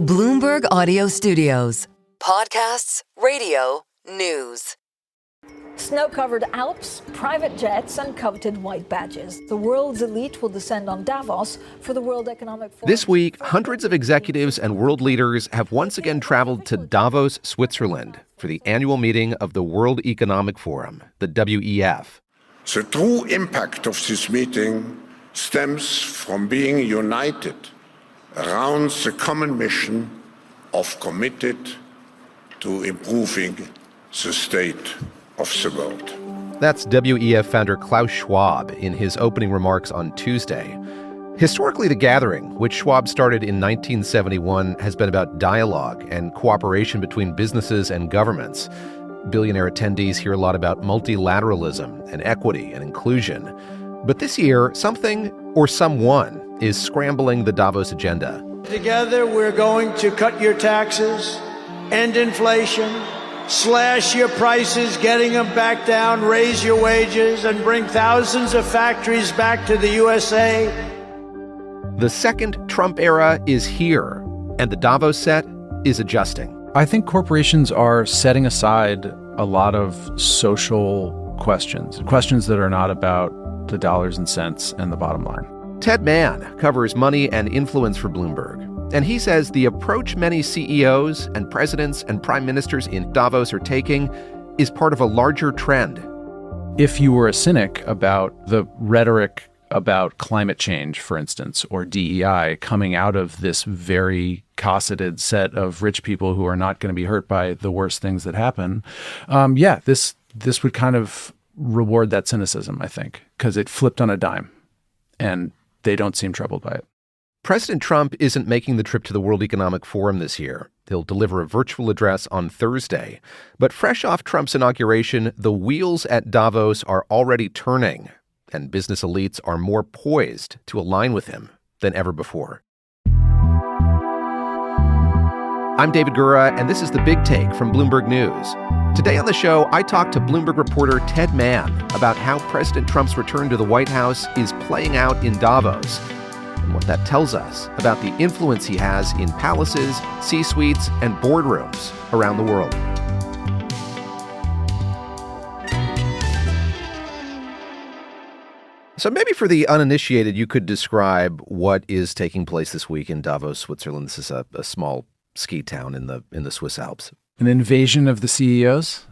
Bloomberg Audio Studios. Podcasts, radio, news. Snow-covered Alps, private jets, and coveted white badges. The world's elite will descend on Davos for the World Economic Forum. This week, hundreds of executives and world leaders have once again traveled to Davos, Switzerland, for the annual meeting of the World Economic Forum, the WEF. The true impact of this meeting stems from being united around the common mission of committed to improving the state of the world. That's WEF founder Klaus Schwab in his opening remarks on Tuesday. Historically, the gathering, which Schwab started in 1971, has been about dialogue and cooperation between businesses and governments. Billionaire attendees hear a lot about multilateralism and equity and inclusion. But this year, something or someone is scrambling the Davos agenda. Together, we're going to cut your taxes, end inflation, slash your prices, getting them back down, raise your wages, and bring thousands of factories back to the USA. The second Trump era is here, and the Davos set is adjusting. I think corporations are setting aside a lot of social questions that are not about the dollars and cents and the bottom line. Ted Mann covers money and influence for Bloomberg, and he says the approach many CEOs and presidents and prime ministers in Davos are taking is part of a larger trend. If you were a cynic about the rhetoric about climate change, for instance, or DEI coming out of this very cosseted set of rich people who are not going to be hurt by the worst things that happen, this would kind of reward that cynicism, I think, because it flipped on a dime, and they don't seem troubled by it. President Trump isn't making the trip to the World Economic Forum this year. He'll deliver a virtual address on Thursday. But fresh off Trump's inauguration, the wheels at Davos are already turning, and business elites are more poised to align with him than ever before. I'm David Gura, and this is The Big Take from Bloomberg News. Today on the show, I talked to Bloomberg reporter Ted Mann about how President Trump's return to the White House is playing out in Davos and what that tells us about the influence he has in palaces, C-suites, and boardrooms around the world. So maybe for the uninitiated, you could describe what is taking place this week in Davos, Switzerland. This is a small ski town in the Swiss Alps. An invasion of the CEOs?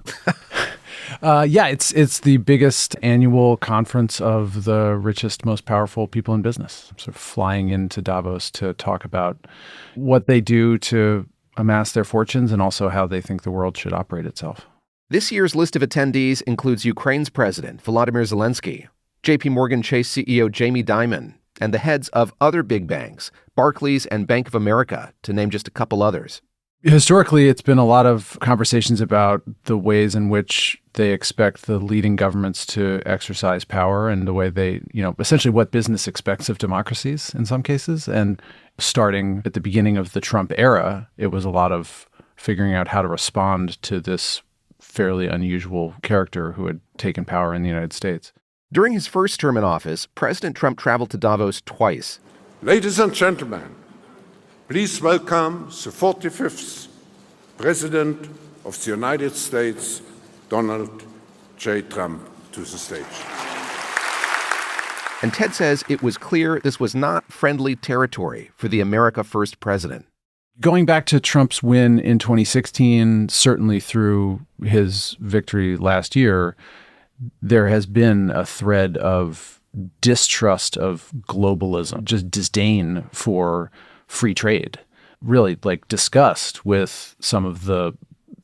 It's the biggest annual conference of the richest, most powerful people in business. Sort of flying into Davos to talk about what they do to amass their fortunes and also how they think the world should operate itself. This year's list of attendees includes Ukraine's president, Volodymyr Zelensky, JP Morgan Chase CEO Jamie Dimon, and the heads of other big banks, Barclays and Bank of America, to name just a couple others. Historically, it's been a lot of conversations about the ways in which they expect the leading governments to exercise power and the way they, essentially what business expects of democracies in some cases. And starting at the beginning of the Trump era, it was a lot of figuring out how to respond to this fairly unusual character who had taken power in the United States. During his first term in office, President Trump traveled to Davos twice. Ladies and gentlemen, please welcome the 45th President of the United States, Donald J. Trump, to the stage. And Ted says it was clear this was not friendly territory for the America First president. Going back to Trump's win in 2016, certainly through his victory last year, there has been a thread of distrust of globalism, just disdain for free trade, really like disgust with some of the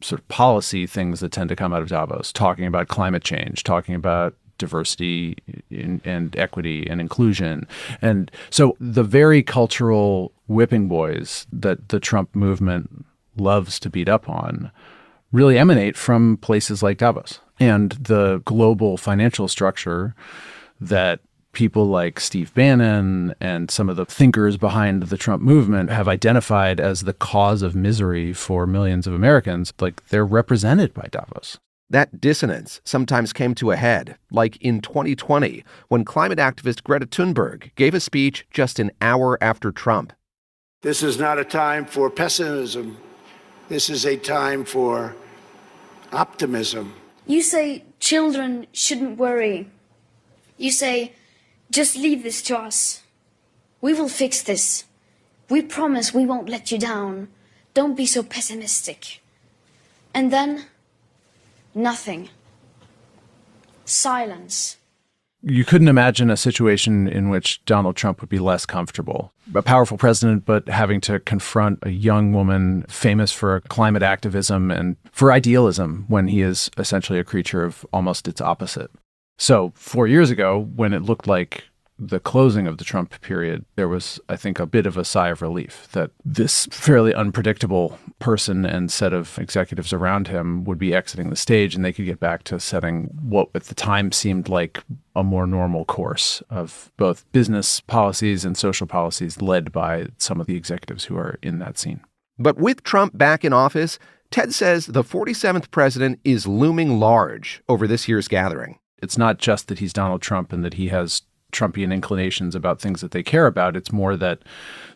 sort of policy things that tend to come out of Davos, talking about climate change, talking about diversity and equity and inclusion. And so the very cultural whipping boys that the Trump movement loves to beat up on really emanate from places like Davos. And the global financial structure that people like Steve Bannon and some of the thinkers behind the Trump movement have identified as the cause of misery for millions of Americans, like they're represented by Davos. That dissonance sometimes came to a head, like in 2020, when climate activist Greta Thunberg gave a speech just an hour after Trump. This is not a time for pessimism. This is a time for optimism. You say children shouldn't worry. You say, just leave this to us. We will fix this. We promise we won't let you down. Don't be so pessimistic. And then, nothing. Silence. You couldn't imagine a situation in which Donald Trump would be less comfortable. A powerful president, but having to confront a young woman famous for climate activism and for idealism when he is essentially a creature of almost its opposite. So 4 years ago, when it looked like the closing of the Trump period, there was, I think, a bit of a sigh of relief that this fairly unpredictable person and set of executives around him would be exiting the stage and they could get back to setting what at the time seemed like a more normal course of both business policies and social policies led by some of the executives who are in that scene. But with Trump back in office, Ted says the 47th president is looming large over this year's gathering. It's not just that he's Donald Trump and that he has Trumpian inclinations about things that they care about. It's more that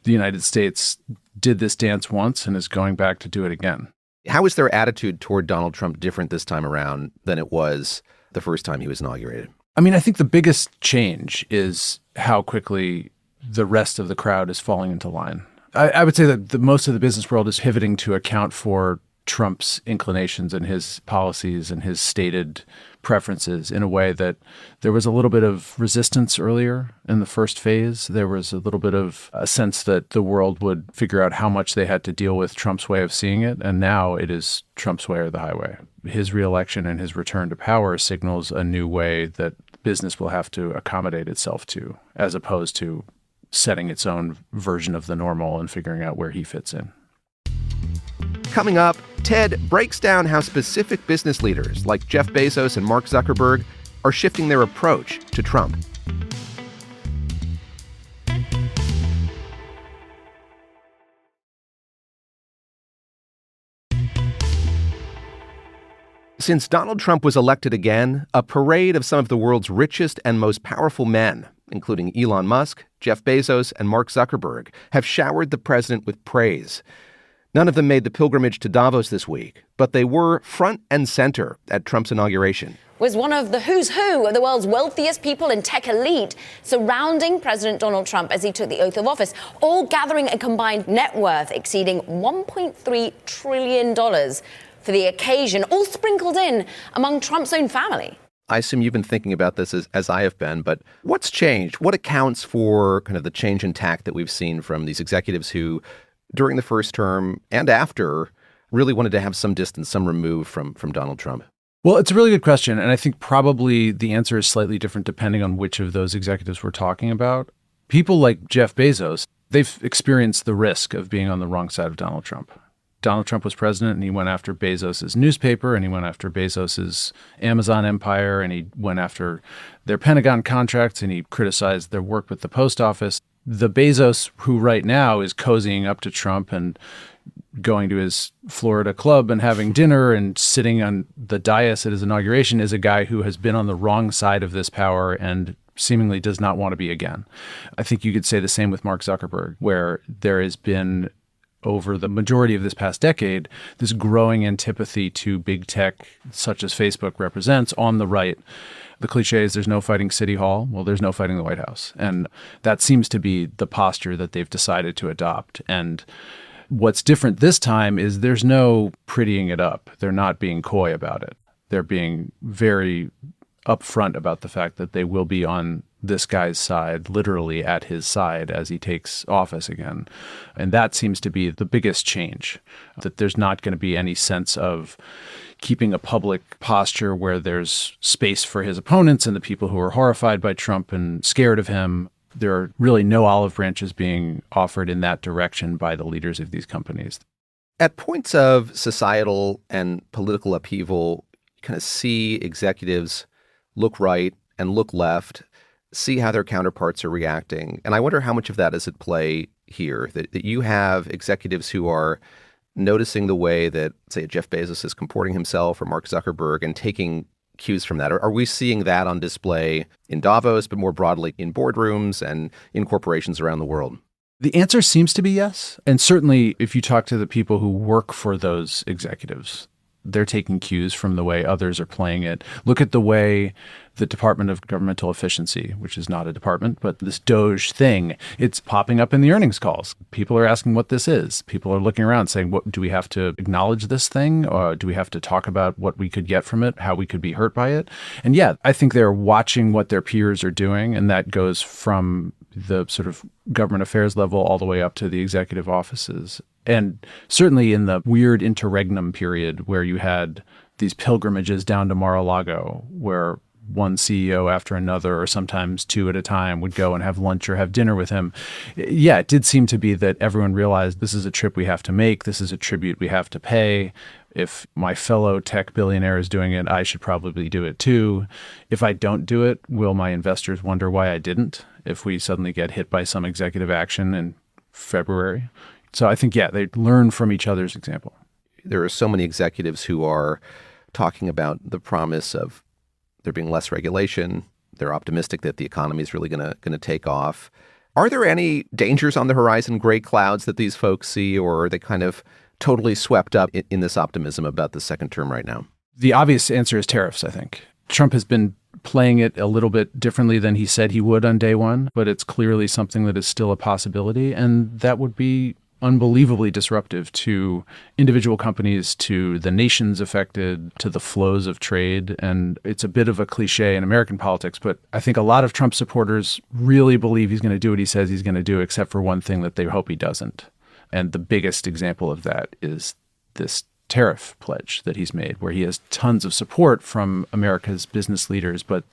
the United States did this dance once and is going back to do it again. How is their attitude toward Donald Trump different this time around than it was the first time he was inaugurated? I mean, I think the biggest change is how quickly the rest of the crowd is falling into line. I would say that most of the business world is pivoting to account for Trump's inclinations and his policies and his stated preferences in a way that there was a little bit of resistance earlier in the first phase. There was a little bit of a sense that the world would figure out how much they had to deal with Trump's way of seeing it. And now it is Trump's way or the highway. His reelection and his return to power signals a new way that business will have to accommodate itself to, as opposed to setting its own version of the normal and figuring out where he fits in. Coming up, Ted breaks down how specific business leaders like Jeff Bezos and Mark Zuckerberg are shifting their approach to Trump. Since Donald Trump was elected again, a parade of some of the world's richest and most powerful men, including Elon Musk, Jeff Bezos, and Mark Zuckerberg, have showered the president with praise. None of them made the pilgrimage to Davos this week, but they were front and center at Trump's inauguration. Was one of the who's who of the world's wealthiest people and tech elite surrounding President Donald Trump as he took the oath of office, all gathering a combined net worth exceeding $1.3 trillion for the occasion, all sprinkled in among Trump's own family. I assume you've been thinking about this as I have been, but what's changed? What accounts for kind of the change in tack that we've seen from these executives who, during the first term and after, really wanted to have some distance, some remove from Donald Trump? Well, it's a really good question. And I think probably the answer is slightly different depending on which of those executives we're talking about. People like Jeff Bezos, they've experienced the risk of being on the wrong side of Donald Trump. Donald Trump was president and he went after Bezos's newspaper and he went after Bezos's Amazon empire and he went after their Pentagon contracts and he criticized their work with the post office. The Bezos who right now is cozying up to Trump and going to his Florida club and having dinner and sitting on the dais at his inauguration is a guy who has been on the wrong side of this power and seemingly does not want to be again. I think you could say the same with Mark Zuckerberg, where there has been, over the majority of this past decade, this growing antipathy to big tech, such as Facebook represents, on the right. The cliche is there's no fighting City Hall. Well, there's no fighting the White House. And that seems to be the posture that they've decided to adopt. And what's different this time is there's no prettying it up. They're not being coy about it. They're being very upfront about the fact that they will be on this guy's side, literally at his side as he takes office again. And that seems to be the biggest change, that there's not going to be any sense of keeping a public posture where there's space for his opponents and the people who are horrified by Trump and scared of him. There are really no olive branches being offered in that direction by the leaders of these companies. At points of societal and political upheaval, you kind of see executives look right and look left, see how their counterparts are reacting. And I wonder how much of that is at play here, that you have executives who are noticing the way that, say, Jeff Bezos is comporting himself or Mark Zuckerberg and taking cues from that. Are we seeing that on display in Davos, but more broadly in boardrooms and in corporations around the world? The answer seems to be yes. And certainly if you talk to the people who work for those executives, they're taking cues from the way others are playing it. Look at the way the Department of Governmental Efficiency, which is not a department, but this DOGE thing, it's popping up in the earnings calls. People are asking what this is. People are looking around saying, what do we have to acknowledge this thing? Or do we have to talk about what we could get from it, how we could be hurt by it? And yeah, I think they're watching what their peers are doing. And that goes from the sort of government affairs level all the way up to the executive offices. And certainly in the weird interregnum period where you had these pilgrimages down to Mar-a-Lago, where one CEO after another, or sometimes two at a time, would go and have lunch or have dinner with him. Yeah, it did seem to be that everyone realized this is a trip we have to make. This is a tribute we have to pay. If my fellow tech billionaire is doing it, I should probably do it too. If I don't do it, will my investors wonder why I didn't if we suddenly get hit by some executive action in February? So I think, yeah, they learn from each other's example. There are so many executives who are talking about the promise of there being less regulation. They're optimistic that the economy is really going to take off. Are there any dangers on the horizon, gray clouds that these folks see, or are they kind of totally swept up in this optimism about the second term right now? The obvious answer is tariffs, I think. Trump has been playing it a little bit differently than he said he would on day one, but it's clearly something that is still a possibility, and that would be unbelievably disruptive to individual companies, to the nations affected, to the flows of trade. And it's a bit of a cliche in American politics, but I think a lot of Trump supporters really believe he's going to do what he says he's going to do, except for one thing that they hope he doesn't. And the biggest example of that is this tariff pledge that he's made, where he has tons of support from America's business leaders, but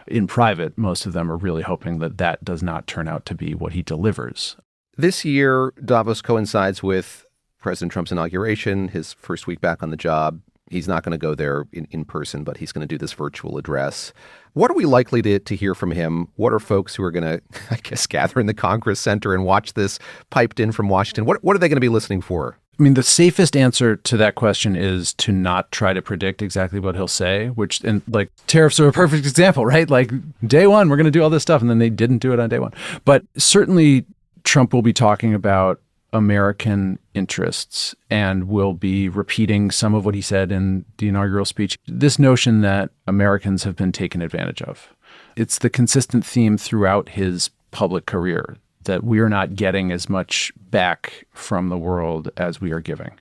in private, most of them are really hoping that that does not turn out to be what he delivers. This year, Davos coincides with President Trump's inauguration, his first week back on the job. He's not going to go there in person, but he's going to do this virtual address. What are we likely to hear from him? What are folks who are going to, I guess, gather in the Congress Center and watch this piped in from Washington? What are they going to be listening for? I mean, the safest answer to that question is to not try to predict exactly what he'll say, and like tariffs are a perfect example, right? Like day one, we're going to do all this stuff, and then they didn't do it on day one. But certainly Trump will be talking about American interests and will be repeating some of what he said in the inaugural speech. This notion that Americans have been taken advantage of. It's the consistent theme throughout his public career that we are not getting as much back from the world as we are giving.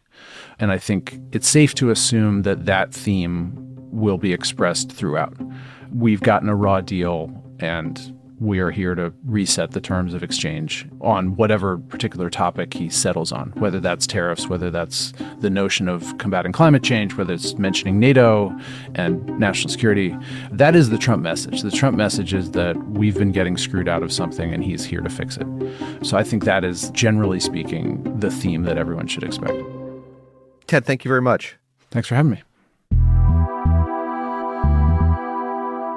And I think it's safe to assume that that theme will be expressed throughout. We've gotten a raw deal, and we are here to reset the terms of exchange on whatever particular topic he settles on, whether that's tariffs, whether that's the notion of combating climate change, whether it's mentioning NATO and national security. That is the Trump message. The Trump message is that we've been getting screwed out of something and he's here to fix it. So I think that is, generally speaking, the theme that everyone should expect. Ted, thank you very much. Thanks for having me.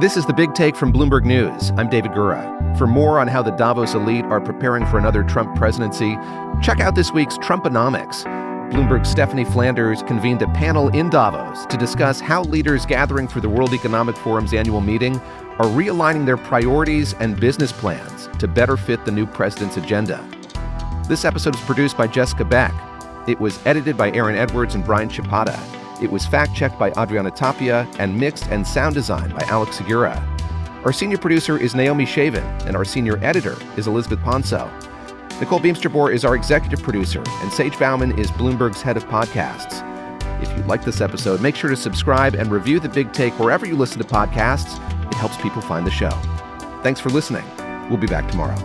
This is The Big Take from Bloomberg News. I'm David Gura. For more on how the Davos elite are preparing for another Trump presidency, check out this week's Trumponomics. Bloomberg's Stephanie Flanders convened a panel in Davos to discuss how leaders gathering for the World Economic Forum's annual meeting are realigning their priorities and business plans to better fit the new president's agenda. This episode was produced by Jessica Beck. It was edited by Aaron Edwards and Brian Chapata. It was fact-checked by Adriana Tapia and mixed and sound designed by Alex Segura. Our senior producer is Naomi Shavin, and our senior editor is Elizabeth Ponso. Nicole Beamster-Bohr is our executive producer, and Sage Bauman is Bloomberg's head of podcasts. If you like this episode, make sure to subscribe and review The Big Take wherever you listen to podcasts. It helps people find the show. Thanks for listening. We'll be back tomorrow.